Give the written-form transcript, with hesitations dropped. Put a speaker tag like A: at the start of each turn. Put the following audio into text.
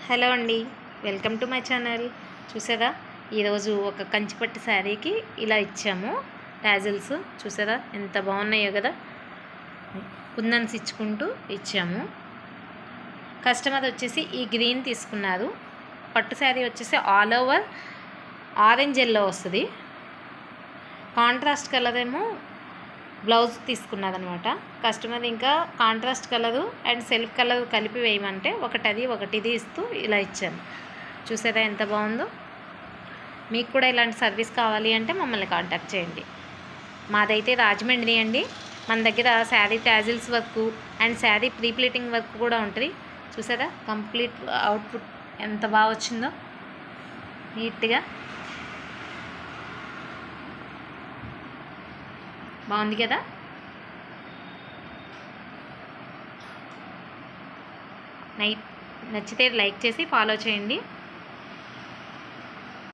A: Hello అండి, welcome to my channel. చూసారా, ఈరోజు ఒక కంచిపట్టు శారీకి ఇలా ఇచ్చాము టాజిల్స్. చూసారా ఎంత బాగున్నాయో కదా. కుందన్స్ ఇచ్చుకుంటూ ఇచ్చాము. కస్టమర్ వచ్చేసి ఈ గ్రీన్ తీసుకున్నారు. పట్టు శారీ వచ్చేసి ఆల్ ఓవర్ ఆరెంజ్ ఎల్లో వస్తుంది. కాంట్రాస్ట్ కలర్ ఏమో బ్లౌజ్ తీసుకున్నదనమాట. కస్టమర్ ఇంకా contrast colour and self colour కలిపి వేయమంటే ఒకటి ఇది ఇస్తూ ఇలా ఇచ్చాను. చూసారా ఎంత బాగుందో. మీకు కూడా ఇలాంటి సర్వీస్ కావాలి అంటే మమ్మల్ని కాంటాక్ట్ చేయండి. మాదైతే రాజమండ్రి అండి. మన దగ్గర sari tassels work and sari pre pleating work కూడా ఉంటుంది. చూసారా కంప్లీట్ అవుట్పుట్ ఎంత బాగా వచ్చిందో, నీట్గా బాగుంది కదా. నచ్చితే లైక్ చేసి ఫాలో చేయండి.